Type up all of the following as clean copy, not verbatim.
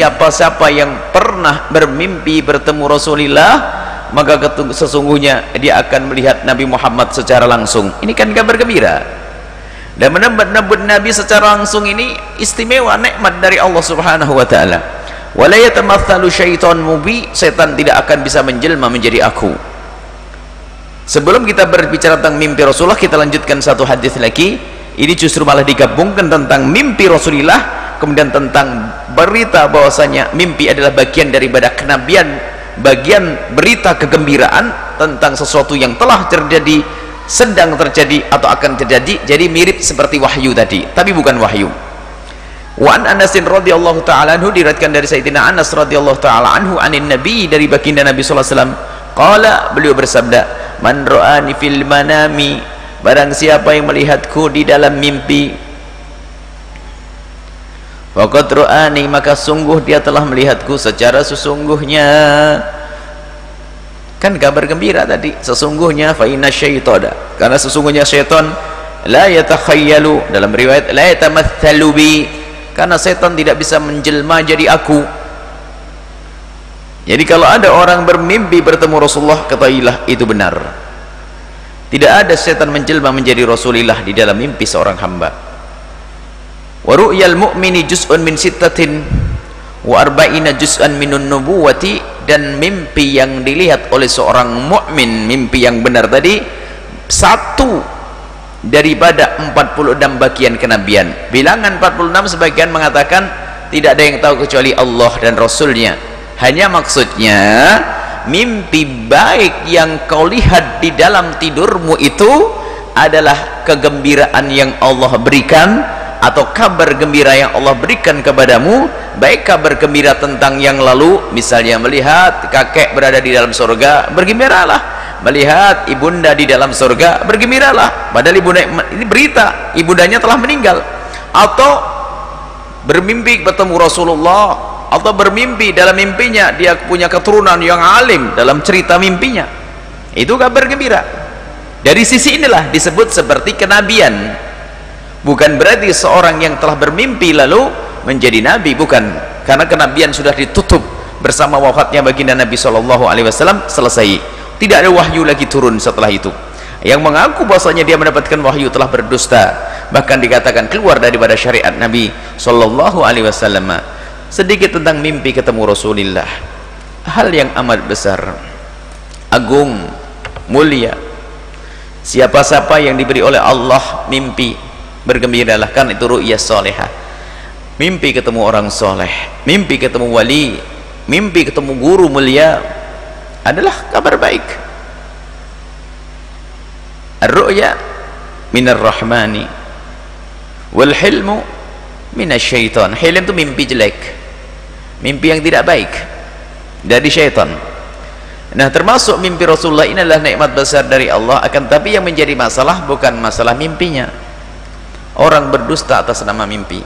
siapa-siapa yang pernah bermimpi bertemu Rasulullah, maka sesungguhnya dia akan melihat Nabi Muhammad secara langsung. Ini kan kabar gembira. Dan menebut Nabi secara langsung ini istimewa, nikmat dari Allah Subhanahu wa taala. Wala yatamatsalu syaitan mubi, setan tidak akan bisa menjelma menjadi aku. Sebelum kita berbicara tentang mimpi Rasulullah, kita lanjutkan satu hadis lagi. Ini justru malah digabungkan tentang mimpi Rasulullah, kemudian tentang berita bahwasanya mimpi adalah bagian daripada kenabian, bagian berita kegembiraan tentang sesuatu yang telah terjadi, sedang terjadi atau akan terjadi. Jadi mirip seperti wahyu tadi, tapi bukan wahyu. Wa an Anas radhiyallahu taala anhu, diriwayatkan dari Sayyidina Anas radhiyallahu taala anhu anin Nabi, dari baginda Nabi sallallahu alaihi wasallam, qala, beliau bersabda, man ra'ani fil manami, barang siapa yang melihatku di dalam mimpi, faqad ra'ani, maka sungguh dia telah melihatku secara sesungguhnya. Kan kabar gembira tadi, sesungguhnya fa inna syaitana, karena sesungguhnya syaitan la yatakhayyalu, dalam riwayat la yatamatsalu bi, karena setan tidak bisa menjelma jadi aku. Jadi kalau ada orang bermimpi bertemu Rasulullah, ketahuilah itu benar. Tidak ada setan menjelma menjadi Rasulullah di dalam mimpi seorang hamba. Wa ru'yal mu'mini juz'un min sittatin wa arba'ina juz'an minun nubuwati, dan mimpi yang dilihat oleh seorang mukmin, mimpi yang benar tadi, satu daripada 46 bagian kenabian. Bilangan 46 sebagian mengatakan tidak ada yang tahu kecuali Allah dan Rasulnya. Hanya maksudnya mimpi baik yang kau lihat di dalam tidurmu itu adalah kegembiraan yang Allah berikan, atau kabar gembira yang Allah berikan kepadamu, baik kabar gembira tentang yang lalu, misalnya melihat kakek berada di dalam surga, bergembiralah. Melihat ibunda di dalam surga, bergembiralah, padahal ibunda ini berita ibundanya telah meninggal. Atau bermimpi bertemu Rasulullah, atau bermimpi dalam mimpinya dia punya keturunan yang alim, dalam cerita mimpinya, itu kabar gembira. Dari sisi inilah disebut seperti kenabian. Bukan berarti seorang yang telah bermimpi lalu menjadi nabi, bukan, karena kenabian sudah ditutup bersama wafatnya baginda Nabi SAW, selesai. Tidak ada wahyu lagi turun setelah itu. Yang mengaku bahwasanya dia mendapatkan wahyu telah berdusta, bahkan dikatakan keluar daripada syariat Nabi SAW. Sedikit tentang mimpi ketemu Rasulullah, hal yang amat besar, agung, mulia. Siapa-siapa yang diberi oleh Allah mimpi, bergembiralah, kan itu ru'yah salihah. Mimpi ketemu orang soleh, mimpi ketemu wali, mimpi ketemu guru mulia, adalah kabar baik. Ar-ru'ya minar rahmani wal hilmu minasyaitan. Hilm itu mimpi jelek, mimpi yang tidak baik dari syaitan. Nah, termasuk mimpi Rasulullah ini adalah nikmat besar dari Allah. Akan tapi yang menjadi masalah bukan masalah mimpinya. Orang berdusta atas nama mimpi,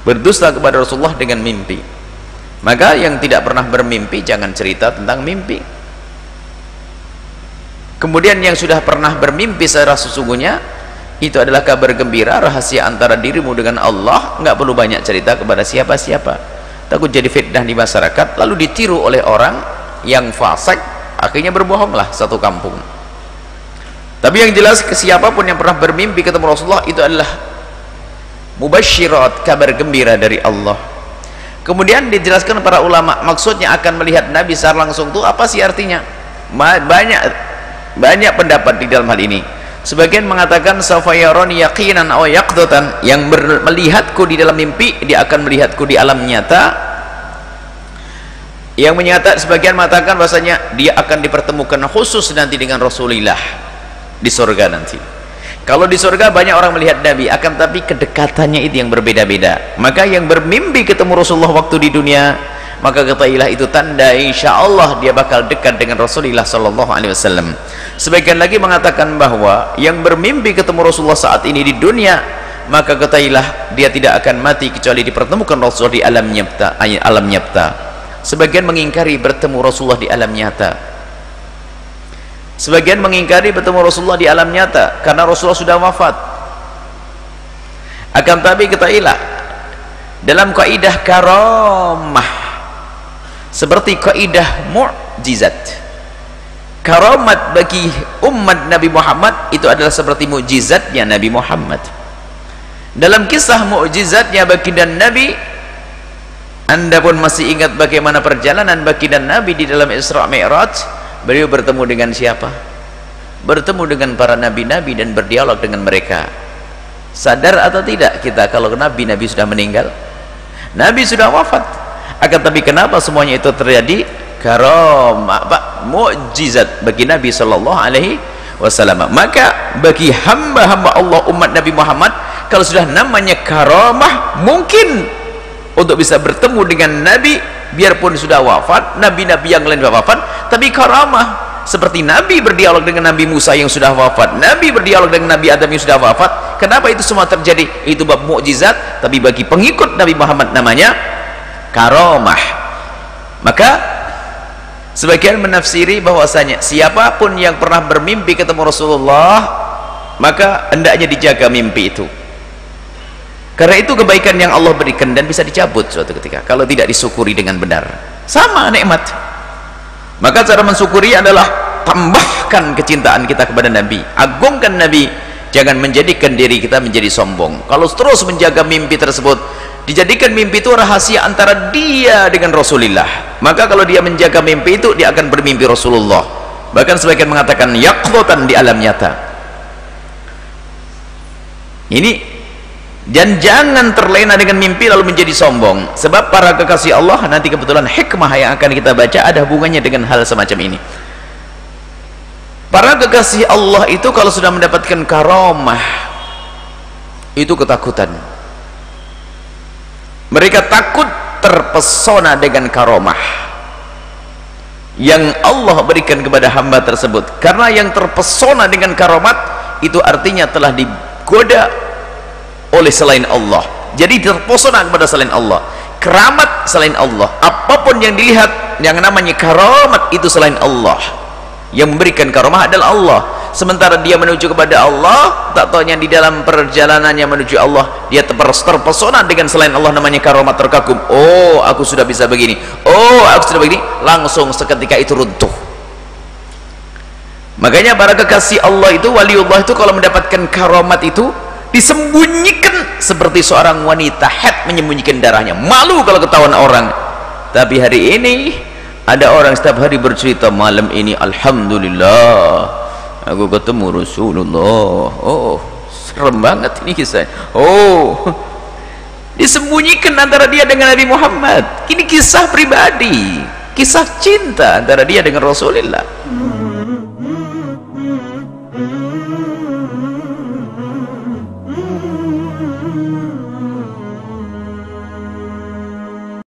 berdusta kepada Rasulullah dengan mimpi. Maka yang tidak pernah bermimpi jangan cerita tentang mimpi. Kemudian yang sudah pernah bermimpi secara sesungguhnya, itu adalah kabar gembira, rahasia antara dirimu dengan Allah. Nggak perlu banyak cerita kepada siapa-siapa, takut jadi fitnah di masyarakat, lalu ditiru oleh orang yang fasik, akhirnya berbohonglah satu kampung. Tapi yang jelas, ke siapapun yang pernah bermimpi ketemu Rasulullah, itu adalah mubasyirat, kabar gembira dari Allah. Kemudian dijelaskan para ulama, maksudnya akan melihat Nabi secara langsung itu apa sih artinya? Banyak pendapat di dalam hal ini. Sebagian mengatakan safayaroni yaqinan aw yaqdatan, yang melihatku di dalam mimpi dia akan melihatku di alam nyata. Yang menyatakan, sebagian mengatakan bahasanya dia akan dipertemukan khusus nanti dengan Rasulullah di surga nanti. Kalau di surga banyak orang melihat Nabi, akan tapi kedekatannya itu yang berbeda-beda. Maka yang bermimpi ketemu Rasulullah waktu di dunia, maka ketahuilah itu tanda insya Allah dia bakal dekat dengan Rasulullah SAW. Sebagian lagi mengatakan bahwa yang bermimpi ketemu Rasulullah saat ini di dunia, maka ketahuilah dia tidak akan mati kecuali dipertemukan Rasulullah di alam nyata. Sebagian mengingkari bertemu Rasulullah di alam nyata. Sebagian mengingkari bertemu Rasulullah di alam nyata karena Rasulullah sudah wafat. Akan tapi ketahuilah, dalam kaidah karamah, seperti kaidah mukjizat. Karamat bagi umat Nabi Muhammad itu adalah seperti mukjizatnya Nabi Muhammad. Dalam kisah mukjizatnya baginda Nabi, Anda pun masih ingat bagaimana perjalanan baginda Nabi di dalam Isra Mi'raj. Beliau bertemu dengan siapa? Bertemu dengan para nabi-nabi dan berdialog dengan mereka. Sadar atau tidak kita kalau nabi-nabi sudah meninggal, nabi sudah wafat, akan tapi kenapa semuanya itu terjadi? Karamah, mukjizat bagi Nabi sallallahu alaihi wasallam. Maka bagi hamba-hamba Allah umat Nabi Muhammad, kalau sudah namanya karamah, mungkin untuk bisa bertemu dengan Nabi biarpun sudah wafat, nabi-nabi yang lain sudah wafat, tapi karamah seperti Nabi berdialog dengan Nabi Musa yang sudah wafat, Nabi berdialog dengan Nabi Adam yang sudah wafat. Kenapa itu semua terjadi? Itu bab mukjizat, tapi bagi pengikut Nabi Muhammad namanya karamah. Maka sebagian menafsiri bahwasanya siapapun yang pernah bermimpi ketemu Rasulullah, maka hendaknya dijaga mimpi itu, karena itu kebaikan yang Allah berikan dan bisa dicabut suatu ketika kalau tidak disyukuri dengan benar. Sama nikmat. Maka cara mensyukuri adalah tambahkan kecintaan kita kepada Nabi, agungkan Nabi, jangan menjadikan diri kita menjadi sombong. Kalau terus menjaga mimpi tersebut, dijadikan mimpi itu rahasia antara dia dengan Rasulullah, maka kalau dia menjaga mimpi itu, dia akan bermimpi Rasulullah. Bahkan sebagian mengatakan yaqdatan di alam nyata. Ini, dan jangan terlena dengan mimpi lalu menjadi sombong. Sebab para kekasih Allah, nanti kebetulan hikmah yang akan kita baca ada hubungannya dengan hal semacam ini. Para kekasih Allah itu kalau sudah mendapatkan karamah, itu ketakutan. Mereka takut, terpesona dengan karamah yang Allah berikan kepada hamba tersebut. Karena yang terpesona dengan karamat itu artinya telah digoda oleh selain Allah, jadi terpesona kepada selain Allah. Keramat selain Allah, apapun yang dilihat yang namanya karamat itu selain Allah. Yang memberikan karamah adalah Allah. Sementara dia menuju kepada Allah, tak taunya di dalam perjalanannya menuju Allah dia terpesona dengan selain Allah, namanya karamat, terkagum. Oh, aku sudah bisa begini, oh aku sudah begini, langsung seketika itu runtuh. Makanya para kekasih Allah itu, waliullah itu kalau mendapatkan karamat itu disembunyikan seperti seorang wanita haid menyembunyikan darahnya, malu kalau ketahuan orang. Tapi hari ini ada orang setiap hari bercerita, malam ini alhamdulillah aku ketemu Rasulullah. Oh, serem banget ini kisah. Oh, disembunyikan antara dia dengan Nabi Muhammad. Ini kisah pribadi, kisah cinta antara dia dengan Rasulullah.